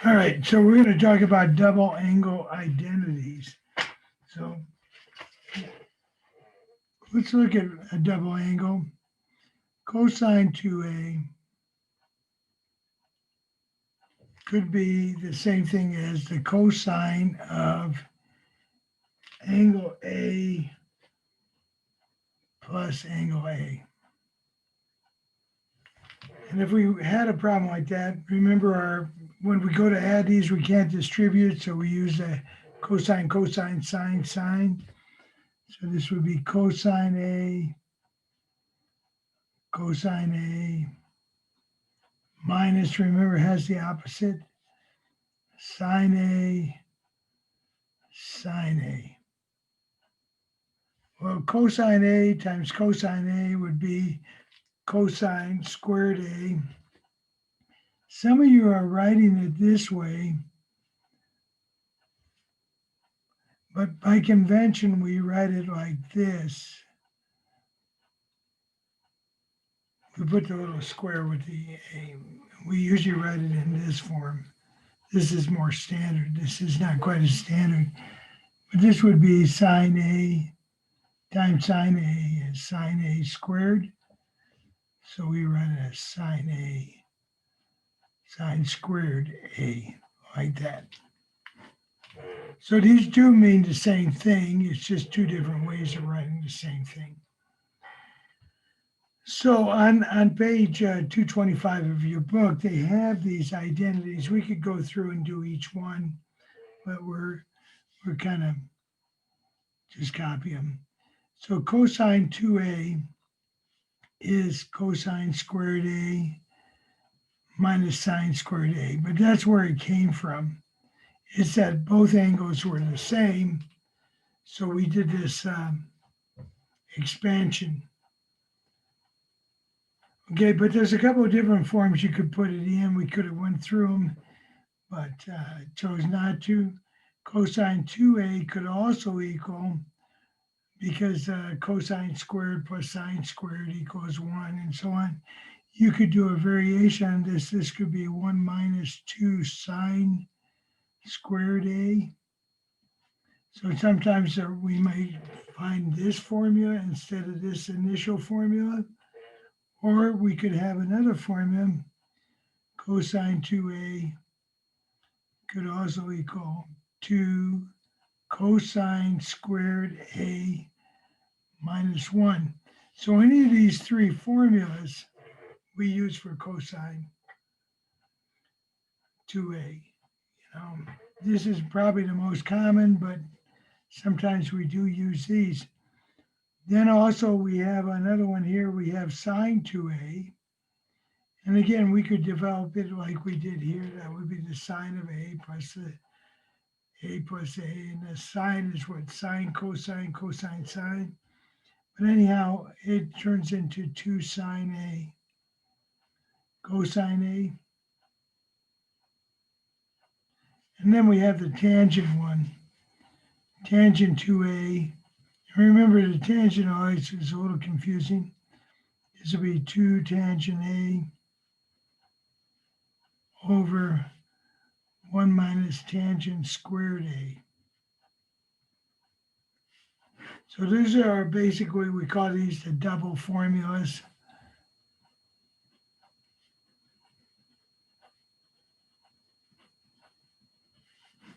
All right, so we're going to talk about double angle identities. So let's look at a double angle. Cosine 2a could be the same thing as the cosine of angle A plus angle A. And if we had a problem like that, remember when we go to add these, we can't distribute, so we use a cosine, cosine, sine, sine. So this would be cosine A, cosine A, minus, remember, has the opposite, sine A, sine A. Well, cosine A times cosine A would be cosine squared A. Some of you are writing it this way, but by convention, we write it like this. We put the little square with the A. We usually write it in this form. This is more standard. This is not quite as standard. But this would be sine A times sine A is sine A squared. So we write it as sine A, sine squared A, like that. So these two mean the same thing. It's just two different ways of writing the same thing. So on page 225 of your book, they have these identities. We could go through and do each one, but we're kind of just copy them. So cosine 2a is cosine squared A minus sine squared A, but that's where it came from. It's that both angles were the same, so we did this expansion. Okay, but there's a couple of different forms you could put it in. We could have went through them, but chose not to. Cosine 2a could also equal, because cosine squared plus sine squared equals 1 and so on. You could do a variation on this. This could be 1 minus 2 sine squared A. So sometimes we might find this formula instead of this initial formula. Or we could have another formula. Cosine 2a could also equal 2 cosine squared A minus 1. So any of these three formulas we use for cosine 2a. This is probably the most common, but sometimes we do use these. Then also we have another one here. We have sine 2a. And again, we could develop it like we did here. That would be the sine of A plus the A plus A. And the sine is what? Sine, cosine, cosine, sine. But anyhow, it turns into 2 sine A, cosine A. And then we have the tangent one, tangent 2A. Remember, the tangent always is a little confusing. This will be 2 tangent A over 1 minus tangent squared A. So these are basically, we call these the double formulas.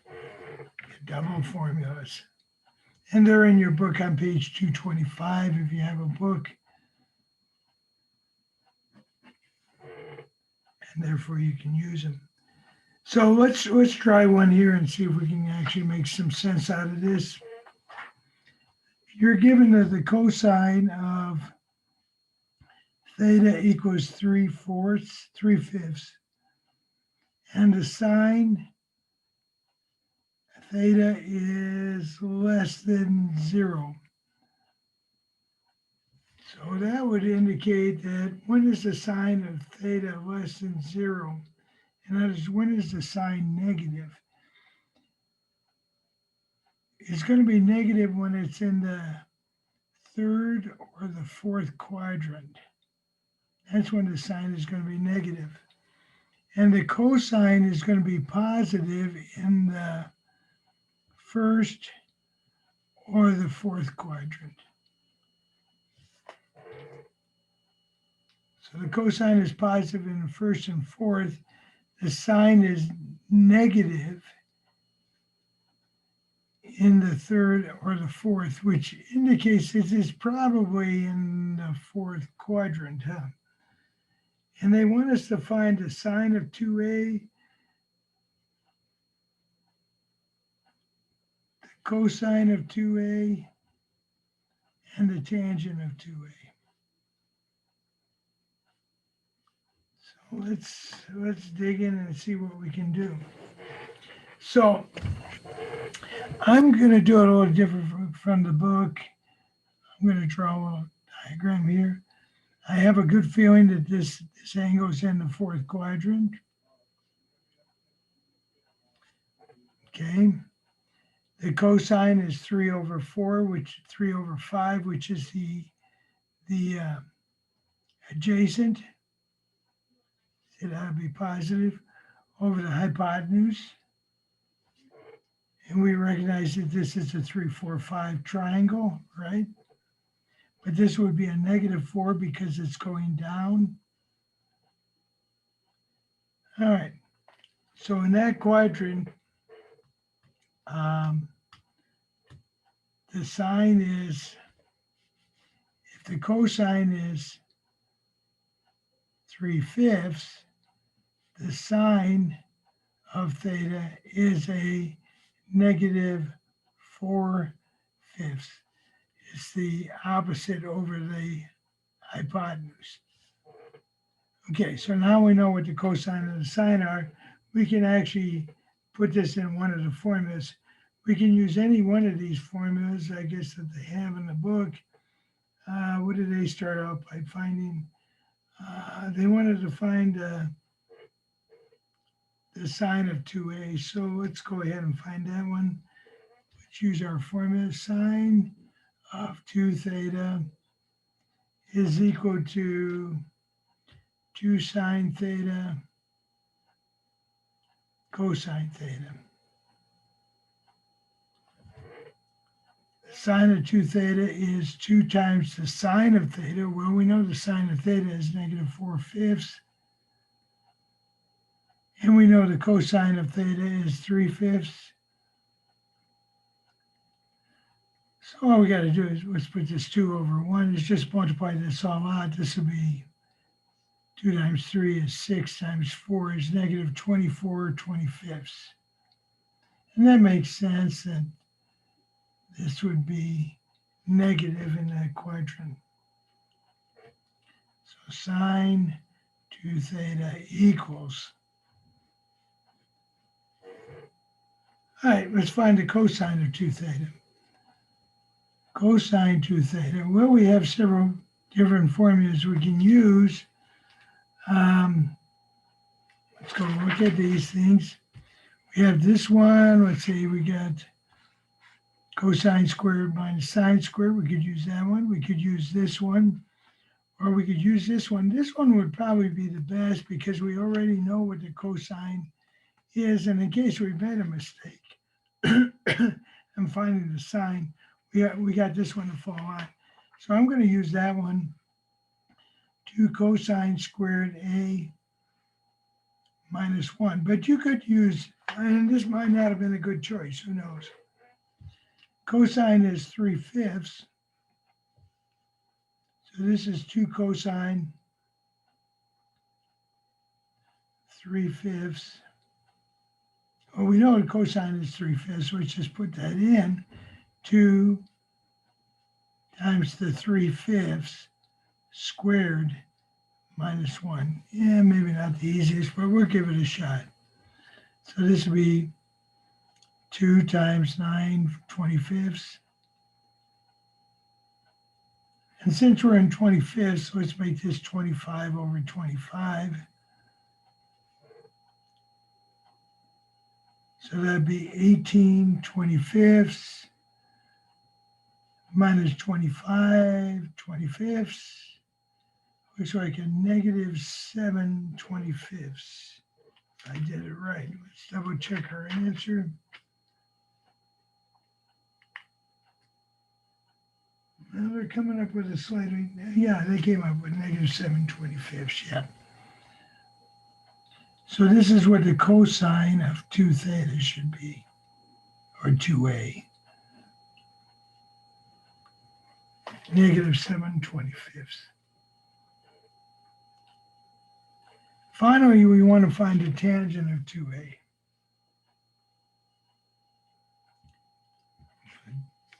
The double formulas. And they're in your book on page 225 if you have a book. And therefore you can use them. So let's try one here and see if we can actually make some sense out of this. You're given that the cosine of theta equals 3/5, and the sine theta is less than 0. So that would indicate that when is the sine of theta less than 0? And that is, when is the sine negative? It's going to be negative when it's in the third or the fourth quadrant. That's when the sine is going to be negative. And the cosine is going to be positive in the first or the fourth quadrant. So the cosine is positive in the first and fourth. The sine is negative in the third or the fourth, which indicates this is probably in the fourth quadrant, huh? And they want us to find the sine of 2a, the cosine of 2a, and the tangent of 2a. So let's dig in and see what we can do. So I'm going to do it a little different from the book. I'm going to draw a little diagram here. I have a good feeling that this angle is in the fourth quadrant. Okay. The cosine is 3 over 4, which 3 over 5, which is the adjacent. It ought to be positive over the hypotenuse. And we recognize that this is a 3, 4, 5 triangle, right? But this would be a -4 because it's going down. All right. So in that quadrant, the sine is, if the cosine is 3/5, the sine of theta is a -4/5. It's the opposite over the hypotenuse. Okay, so now we know what the cosine and the sine are. We can actually put this in one of the formulas. We can use any one of these formulas, I guess, that they have in the book. What did they start out by finding? They wanted to find the sine of 2a. So let's go ahead and find that one. Let's use our formula. Sine of 2 theta is equal to 2 sine theta cosine theta. The sine of 2 theta is 2 times the sine of theta. Well, we know the sine of theta is -4/5. And we know the cosine of theta is 3/5. So all we got to do is let's put this 2 over 1. Is just multiply this all out. This will be 2 times 3 is 6 times 4 is -24/25. And that makes sense that this would be negative in that quadrant. So sine 2 theta equals. All right, let's find the cosine of 2 theta. Cosine 2 theta. Well, we have several different formulas we can use. Let's go look at these things. We have this one. Let's say we got cosine squared minus sine squared. We could use that one. We could use this one. Or we could use this one. This one would probably be the best because we already know what the cosine is. And in case we've made a mistake and finding the sine, we got this one to fall on. So I'm going to use that one. 2 cosine squared a minus 1. But you could use, and this might not have been a good choice. Who knows? Cosine is 3/5. So this is 2 cosine 3/5. Well, we know the cosine is 3/5, so let's just put that in. 2 times the 3/5 squared minus 1. Yeah, maybe not the easiest, but we'll give it a shot. So this will be 2 times 9/25. And since we're in 25ths, let's make this 25 over 25. So that'd be 18/25 minus 25/25. Looks like a -7/25. I did it right. Let's double check our answer. Well, they're coming up with a slightly, yeah, they came up with negative 7/25, yeah. So this is what the cosine of 2 theta should be, or 2a. Negative 7/25. Finally, we want to find the tangent of 2a.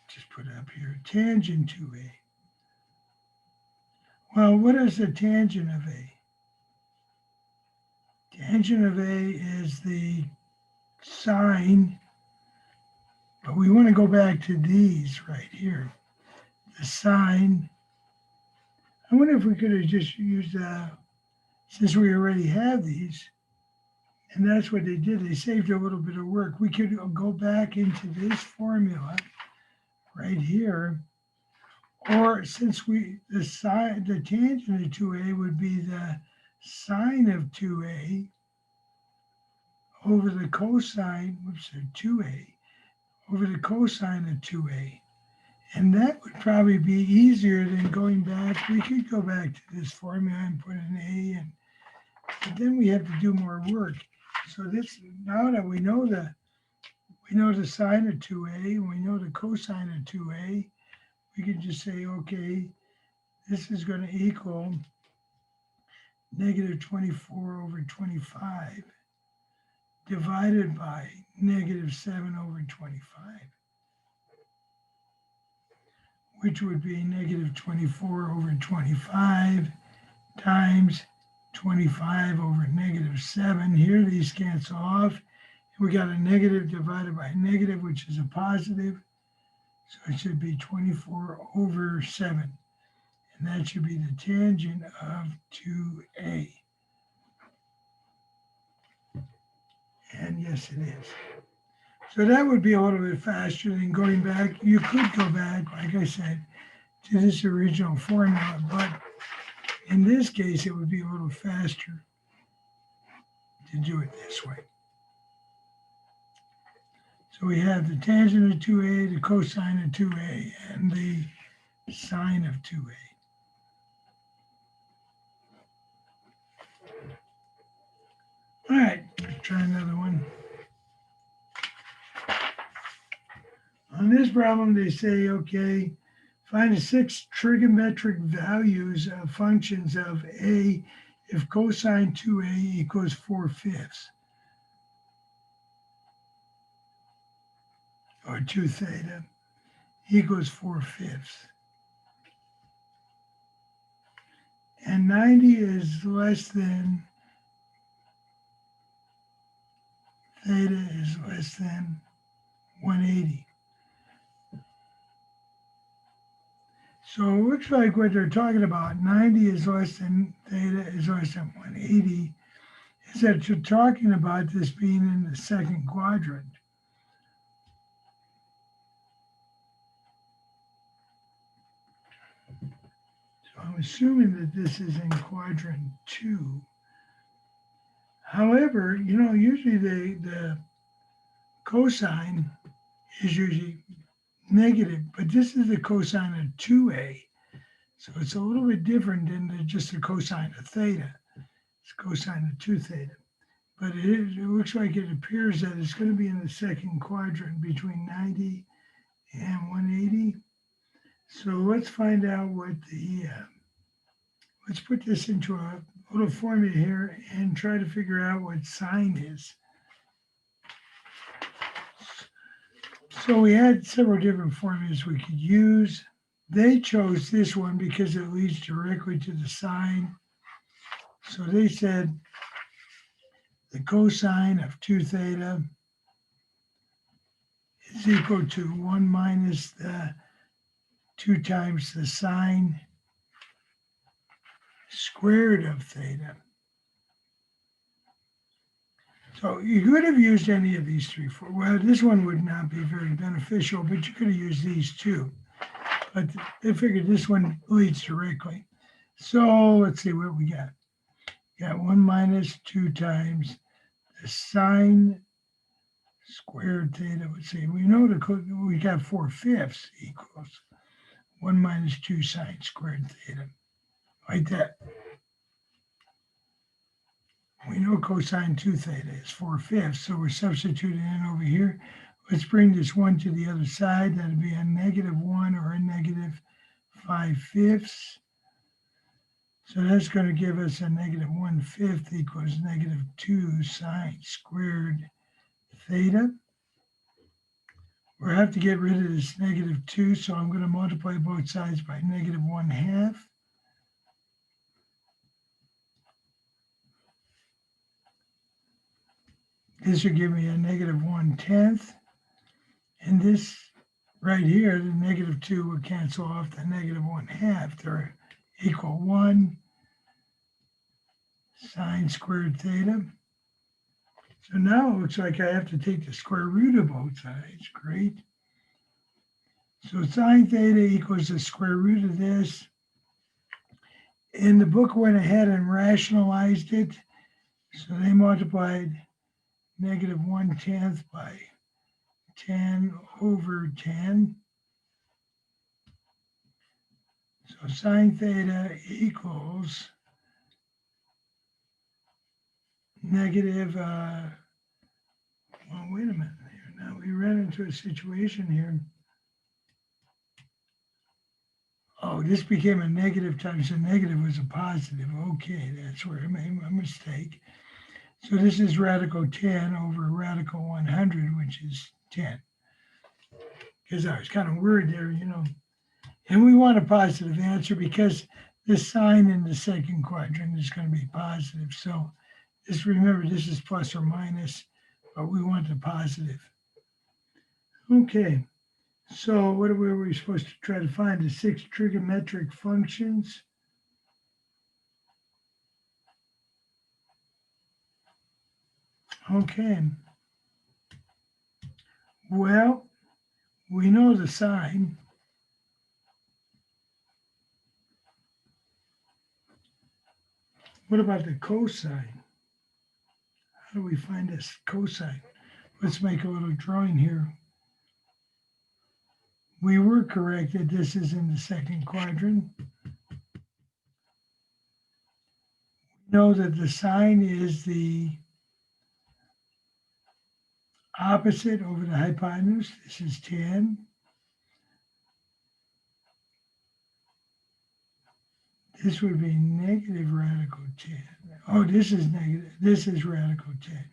Just put up here, tangent 2a. Well, what is the tangent of a? Tangent of a is the sine, but we want to go back to these right here. The sine. I wonder if we could have just used, since we already have these, and that's what they did. They saved a little bit of work. We could go back into this formula right here, or since the tangent of 2a would be the sine of 2a over the cosine, whoops, 2a, over the cosine of 2a. And that would probably be easier than going back. We could go back to this formula and put an a, but then we have to do more work. So this, now that we know the sine of 2a, and we know the cosine of 2a, we can just say, okay, this is going to equal negative 24 over 25 divided by negative 7 over 25, which would be negative 24 over 25 times 25 over negative 7. Here, these cancel off. We got a negative divided by a negative, which is a positive. So it should be 24 over 7. And that should be the tangent of 2a. And yes, it is. So that would be a little bit faster than going back. You could go back, like I said, to this original formula, but in this case, it would be a little faster to do it this way. So we have the tangent of 2a, the cosine of 2a, and the sine of 2a. All right, let's try another one. On this problem, they say, okay, find the 6 trigonometric values of functions of a if cosine 2a equals 4/5, or 2 theta equals 4/5. And 90 is less than, theta is less than 180. So it looks like what they're talking about, 90 is less than theta is less than 180, is that you're talking about this being in the second quadrant. So I'm assuming that this is in quadrant 2. However, usually the cosine is usually negative, but this is the cosine of 2a. So it's a little bit different than just the cosine of theta. It's cosine of 2 theta. But it looks like it appears that it's going to be in the second quadrant between 90 and 180. So let's find out what let's put this into a little formula here and try to figure out what sine is. So we had several different formulas we could use. They chose this one because it leads directly to the sine. So they said the cosine of 2 theta is equal to 1 minus the 2 times the sine squared of theta. So you could have used any of these 3. Well, this one would not be very beneficial, but you could have used these 2. But they figured this one leads directly. So let's see what we got. We got 1 minus 2 times the sine squared theta. Let's see, we know we got 4/5 equals 1 minus 2 sine squared theta, like that. We know cosine 2 theta is 4/5, so we're substituting in over here. Let's bring this 1 to the other side. That'll be a -1 or a -5/5. So that's going to give us a -1/5 equals -2 sine squared theta. We'll have to get rid of this -2, so I'm going to multiply both sides by -1/2. This will give me a -1/10. And this right here, the -2 will cancel off the -1/2. They're equal 1 sine squared theta. So now it looks like I have to take the square root of both sides. Great. So sine theta equals the square root of this. And the book went ahead and rationalized it. So they multiplied -1/10 by 10/10. So sine theta equals negative, well, wait a minute here. Now we ran into a situation here. Oh, this became a negative times a negative was a positive. Okay, that's where I made my mistake. So this is radical 10 over radical 100, which is 10. Because I was kind of worried there, you know. And we want a positive answer because the sign in the second quadrant is going to be positive. So just remember, this is plus or minus, but we want the positive. Okay, so what were we supposed to try to find? The 6 trigonometric functions. Okay. Well, we know the sine. What about the cosine? How do we find this cosine? Let's make a little drawing here. We were correct that this is in the second quadrant. We know that the sine is the opposite over the hypotenuse. This is 10. This would be negative radical 10. Oh, this is negative. This is radical 10.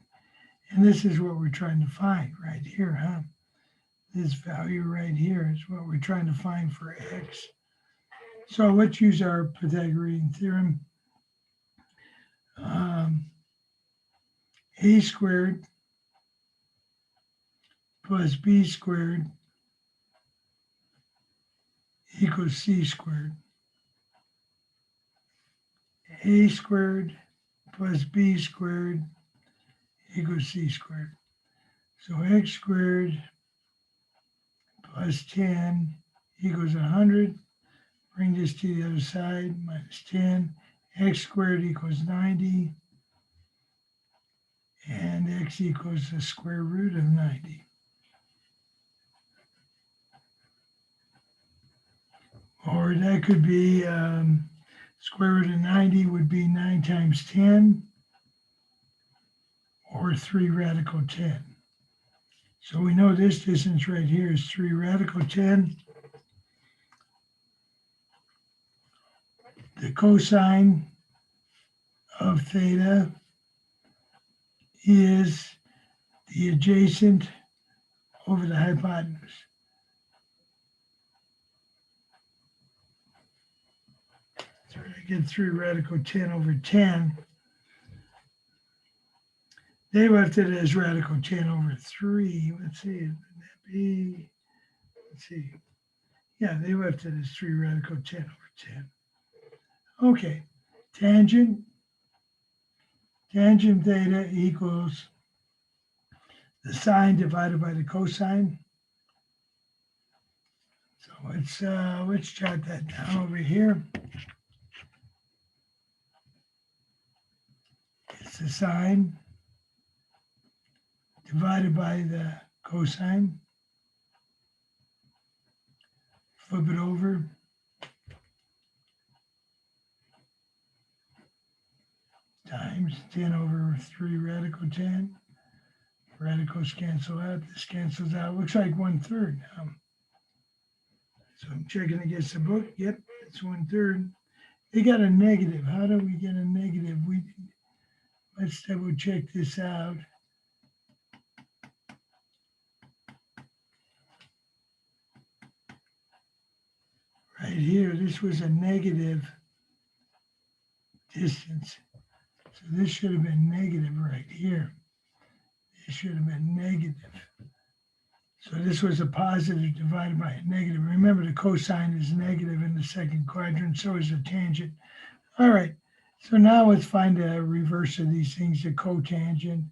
And this is what we're trying to find right here, huh? This value right here is what we're trying to find for x. So let's use our Pythagorean theorem. A squared plus b squared equals c squared. A squared plus b squared equals c squared. So x squared plus 10 equals 100. Bring this to the other side, minus 10. X squared equals 90. And x equals the square root of 90. Or that could be square root of 90 would be 9 times 10, or 3 radical 10. So we know this distance right here is 3 radical 10. The cosine of theta is the adjacent over the hypotenuse. So I get 3 radical 10 over 10. They left it as radical 10 over 3. Let's see, would that be, let's see. Yeah, they left it as 3 radical 10 over 10. Okay, tangent theta equals the sine divided by the cosine. So let's jot that down over here. It's the sine divided by the cosine. Flip it over. Times 10 over 3 radical 10. Radicals cancel out. This cancels out. Looks like 1/3 now. So I'm checking against the book. Yep, it's 1/3. They got a negative. How do we get a negative? Let's double check this out. Right here, this was a negative distance. So this should have been negative right here. This should have been negative. So this was a positive divided by a negative. Remember, the cosine is negative in the second quadrant, so is the tangent. All right, so now let's find the reverse of these things, the cotangent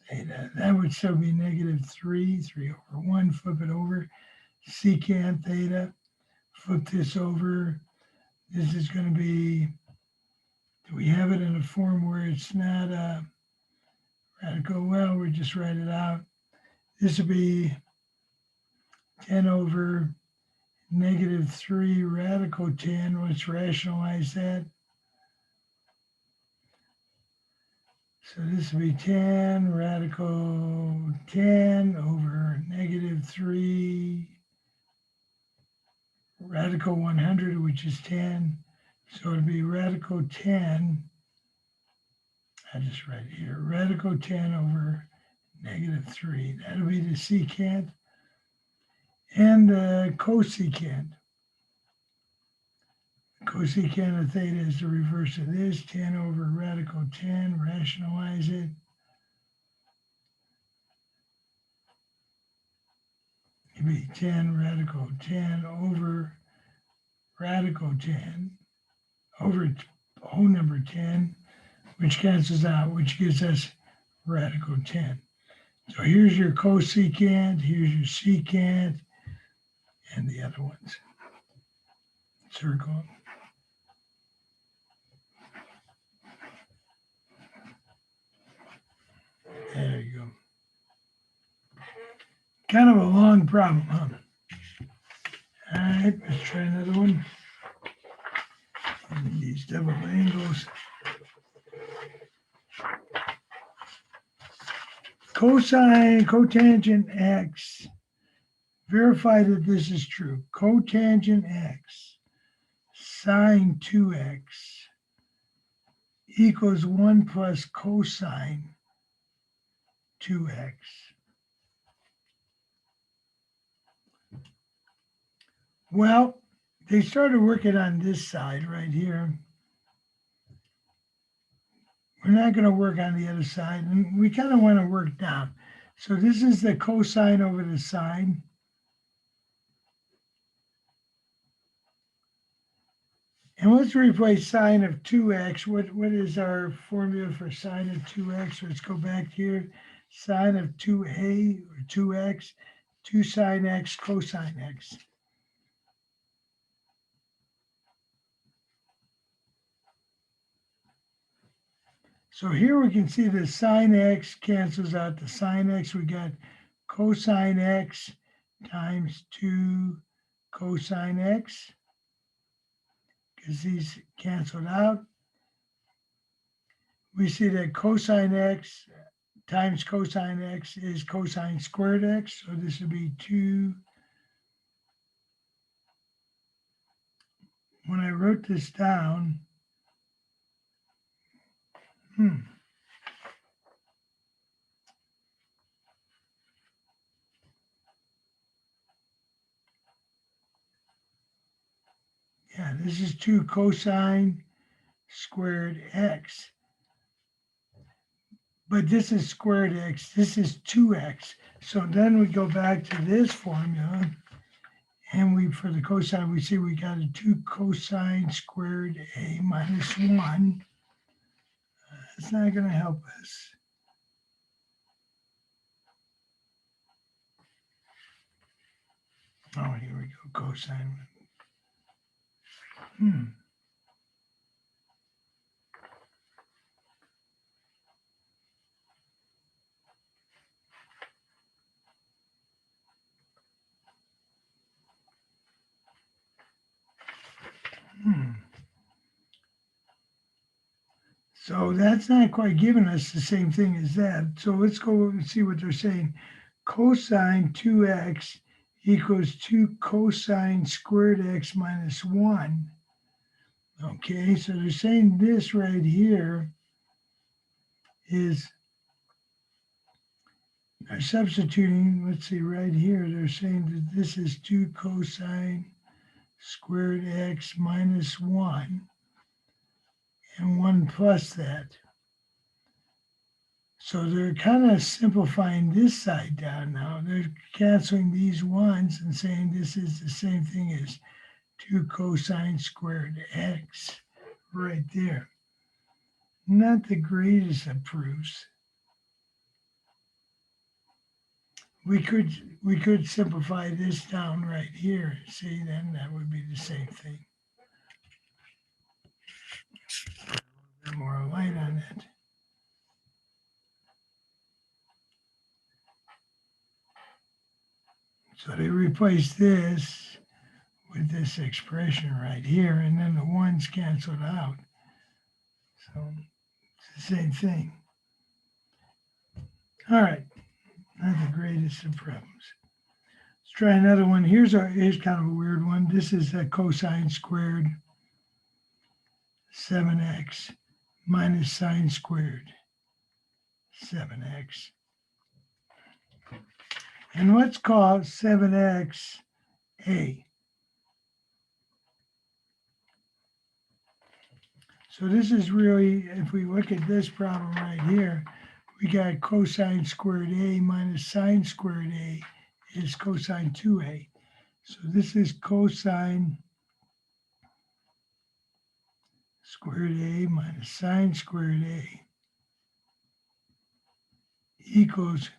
theta. That would still be -3, 3 over 1, flip it over. Secant theta, flip this over. This is going to be, do we have it in a form where it's not radical? Well, we just write it out. This would be 10 over -3 radical 10. Let's rationalize that. So this would be 10 radical 10 over -3 radical 100, which is 10. So it'd be radical 10. I just write here, radical 10 over -3. That'll be the secant. And the cosecant. Cosecant of theta is the reverse of this, 10 over radical 10, rationalize it. It'd be 10 radical 10 over radical 10 over whole number 10, which cancels out, which gives us radical 10. So here's your cosecant, here's your secant, and the other ones. Circle. There you go. Kind of a long problem, huh? All right, let's try another one. And these double angles. Cosine, cotangent x. Verify that this is true. Cotangent x sine 2x equals 1 plus cosine 2x. Well, they started working on this side right here. We're not going to work on the other side, and we kind of want to work down. So this is the cosine over the sine. And let's replace sine of 2x. What is our formula for sine of 2x? Let's go back here. Sine of 2a or 2x, 2 sine x cosine x. So here we can see the sine x cancels out the sine x. We got cosine x times 2 cosine x, because these canceled out. We see that cosine x times cosine x is cosine squared x. So this would be 2. When I wrote this down, yeah, this is 2 cosine squared x. But this is squared x, this is 2x. So then we go back to this formula, and for the cosine, we see we got a 2 cosine squared a minus 1. It's not going to help us. Oh, here we go, cosine. So that's not quite giving us the same thing as that. So let's go and see what they're saying. Cosine 2x equals 2 cosine squared x minus 1. Okay, so they're saying this right here is, they're substituting, let's see, right here, they're saying that this is 2 cosine squared x minus 1 and 1 plus that. So they're kind of simplifying this side down now. They're canceling these ones and saying this is the same thing as 2 cosine squared x right there. Not the greatest of proofs. We could simplify this down right here. See, then that would be the same thing. A bit more light on it. So they replace this with this expression right here, and then the ones canceled out. So it's the same thing. All right, not the greatest of problems. Let's try another one. Here's kind of a weird one. This is a cosine squared 7x minus sine squared 7x. And let's call 7x a. So this is really, if we look at this problem right here, we got cosine squared a minus sine squared a is cosine 2a. So this is cosine squared a minus sine squared a equals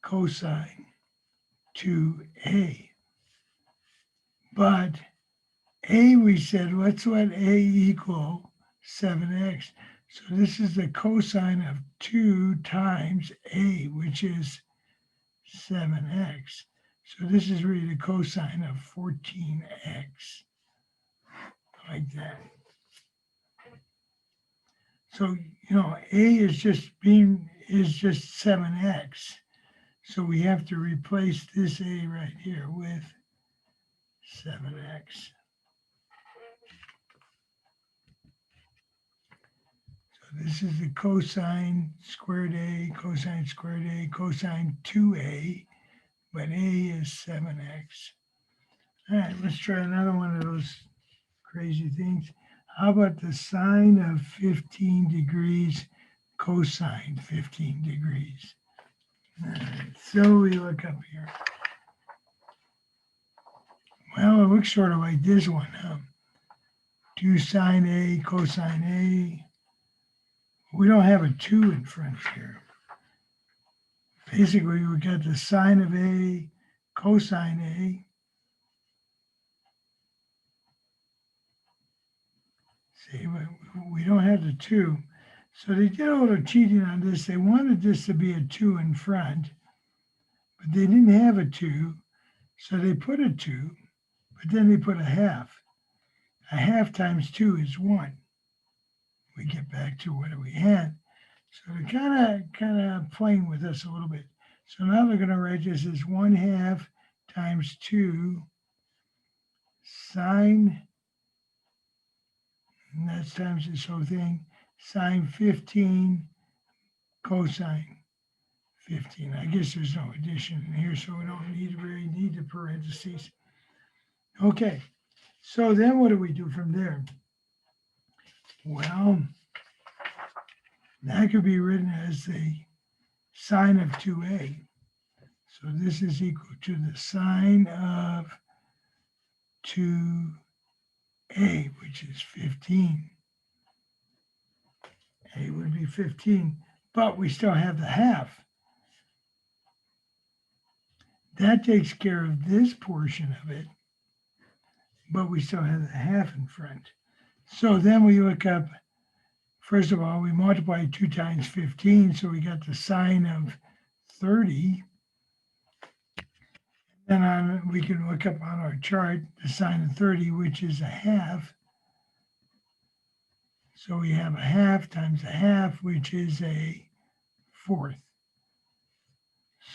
cosine 2a. But a, we said, let's let a equal 7x. So this is the cosine of 2 times a, which is 7x. So this is really the cosine of 14x, like that. So, a is just 7x. So we have to replace this a right here with 7x. So this is the cosine squared a, cosine squared a, cosine 2a, but a is 7x. All right, let's try another one of those crazy things. How about the sine of 15 degrees cosine 15 degrees? All right, so we look up here. Well, it looks sort of like this one. 2 sine a cosine a. We don't have a 2 in front here. Basically, we got the sine of a cosine a. See, we don't have the 2. So they did a little cheating on this. They wanted this to be a 2 in front, but they didn't have a 2. So they put a 2, but then they put a half. A half times 2 is 1. We get back to what we had. So they're kind of playing with us a little bit. So now they're going to write this as 1/2 times 2 sine, and that's times this whole thing, sine 15 cosine 15. I guess there's no addition in here, so we don't really need the parentheses. Okay, so then what do we do from there? Well, that could be written as the sine of 2a. So this is equal to the sine of 2a, which is 15. A would be 15, but we still have the half. That takes care of this portion of it, but we still have the half in front. So then we look up, first of all, we multiply 2 times 15, so we got the sine of 30. Then we can look up on our chart the sine of 30, which is a half. So we have a half times a half, which is a fourth.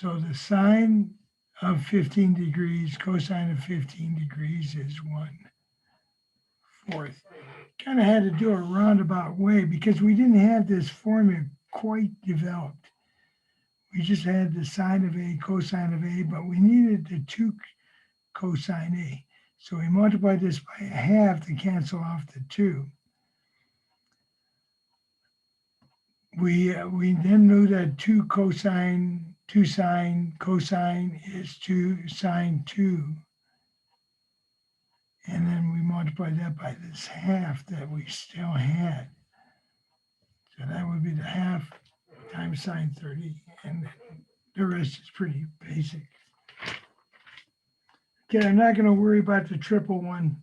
So the sine of 15 degrees, cosine of 15 degrees is 1/4. Kind of had to do a roundabout way because we didn't have this formula quite developed. We just had the sine of A, cosine of A, but we needed the 2 cosine A. So we multiplied this by a half to cancel off the 2. We then knew that 2 cosine cosine is 2 sine 2. And then we multiplied that by this half that we still had. So that would be the half times sine 30. And the rest is pretty basic. Okay, I'm not going to worry about the triple one.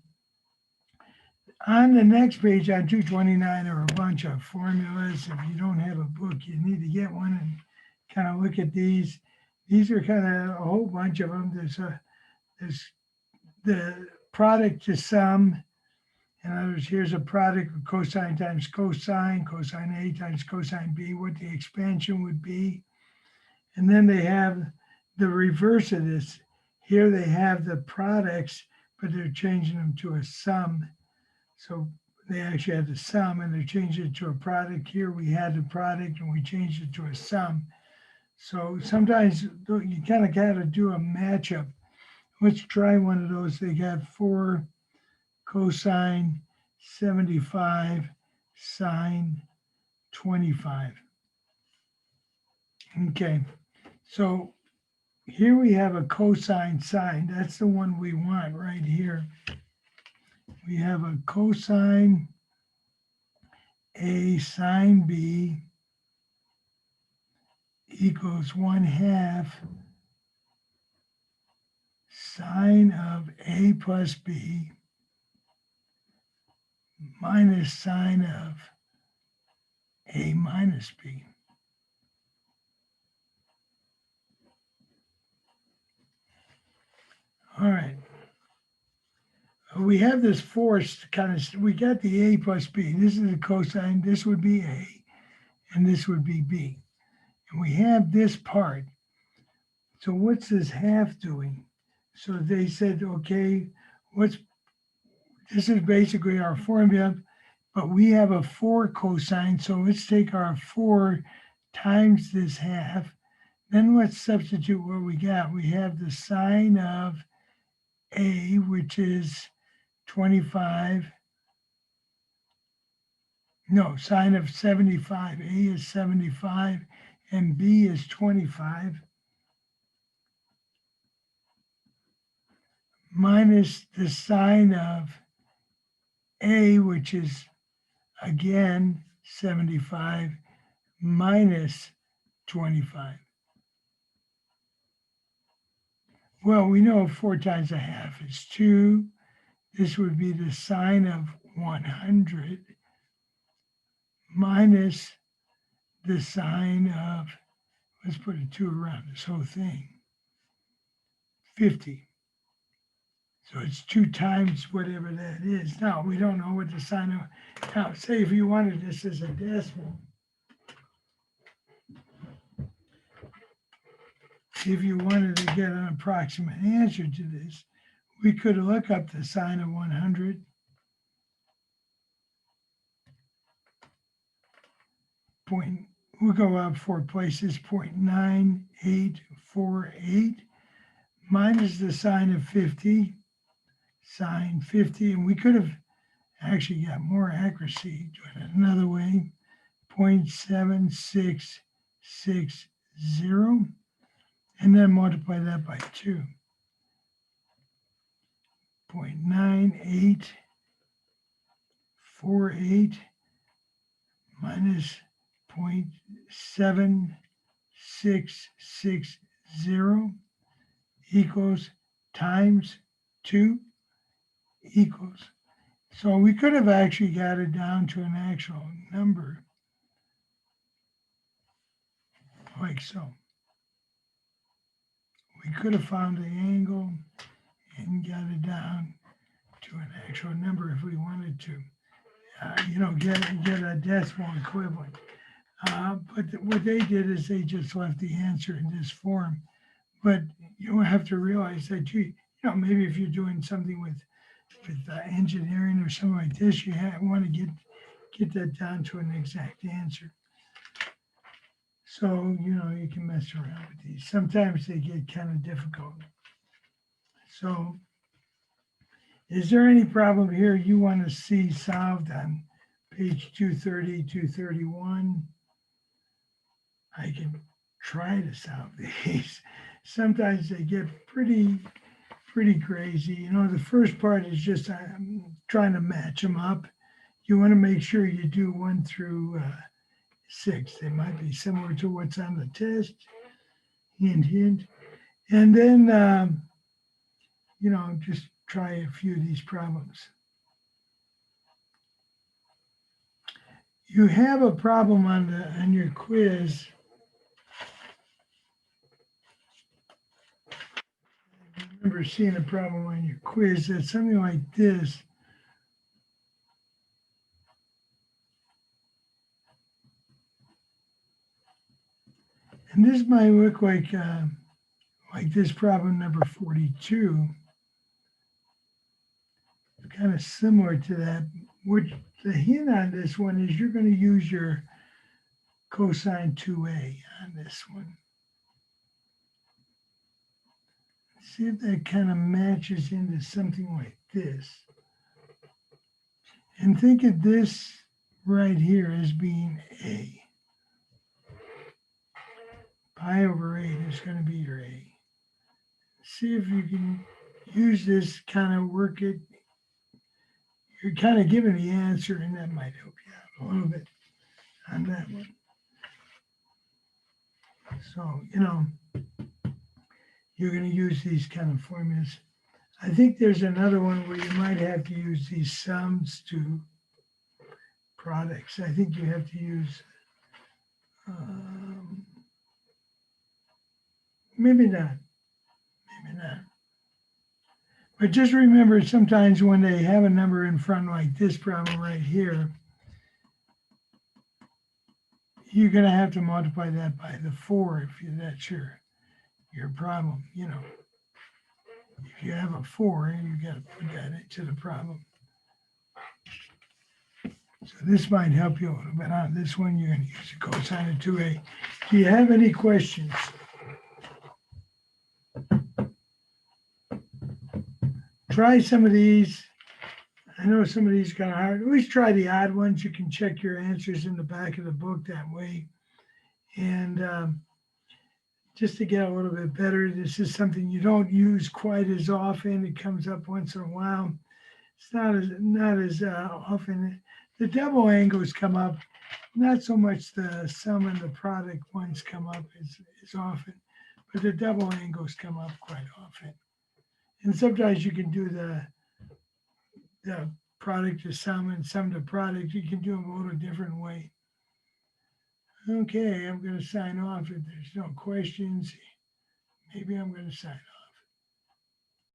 On the next page, on 229, are a bunch of formulas. If you don't have a book, you need to get one and kind of look at these. These are kind of a whole bunch of them. There's the product to sum. In other words, here's a product of cosine times cosine A times cosine B, what the expansion would be. And then they have the reverse of this. Here they have the products, but they're changing them to a sum. So they actually had the sum and they're changing it to a product. Here we had the product and we changed it to a sum. So sometimes you kind of got to do a matchup. Let's try one of those. They got 4 cosine 75 sine 25. Okay, so here we have a cosine sine. That's the one we want right here. We have a cosine A sine B equals 1/2 sine of A plus B minus sine of A minus B. All right. We have this force kind of, we got the A plus B. This is the cosine, this would be A, and this would be B. And we have this part. So what's this half doing? So they said, okay, this is basically our formula, but we have a 4 cosine, so let's take our 4 times this half. Then let's substitute what we got. We have the sine of A, which is 25. No, sine of 75. A is 75 and B is 25. Minus the sine of A, which is again 75, minus 25. Well, we know 4 times a half is 2. This would be the sine of 100 minus the sine of, let's put a 2 around this whole thing, 50. So it's 2 times whatever that is. Now, we don't know what the sine of, now, say if you wanted this as a decimal, if you wanted to get an approximate answer to this, we could look up the sine of 100. We'll go up 4 places, 0.9848 minus the sine of 50, sine 50, and we could have actually got more accuracy doing it another way, 0.7660, and then multiply that by 2. 0.9848 minus 0.7660 equals times 2 equals. So we could have actually got it down to an actual number like so. We could have found the angle and got it down to an actual number if we wanted to. get a decimal equivalent. But what they did is they just left the answer in this form. But you have to realize that maybe if you're doing something with engineering or something like this, you want to get that down to an exact answer. So, you can mess around with these. Sometimes they get kind of difficult. So, is there any problem here you want to see solved on page 230, 231? I can try to solve these. Sometimes they get pretty crazy. The first part is just trying to match them up. You want to make sure you do 1 through 6. They might be similar to what's on the test. Hint, hint. And then, just try a few of these problems. You have a problem on your quiz. I remember seeing a problem on your quiz that's something like this. And this might look like this problem number 42. It's kind of similar to that. Which the hint on this one is you're going to use your cosine 2a on this one. See if that kind of matches into something like this. And think of this right here as being a. Pi over 8 is going to be your a. See if you can use this, kind of work it. You're kind of giving the answer, and that might help you out a little bit on that one. So, you're going to use these kind of formulas. I think there's another one where you might have to use these sums to products. I think you have to use, maybe not. But just remember, sometimes when they have a number in front like this problem right here, you're going to have to multiply that by the 4 if that's your problem. If you have a 4, you got to put that into the problem. So this might help you a little bit. On this one, you're going to use the cosine of 2a. Do you have any questions? Try some of these. I know some of these are kind of hard. Always try the odd ones. You can check your answers in the back of the book that way. And just to get a little bit better, this is something you don't use quite as often. It comes up once in a while. It's not as often. The double angles come up. Not so much the sum and the product ones come up as often, but the double angles come up quite often. And sometimes you can do the product to sum and sum to product. You can do them a little different way. Okay, I'm going to sign off if there's no questions. Maybe I'm going to sign off.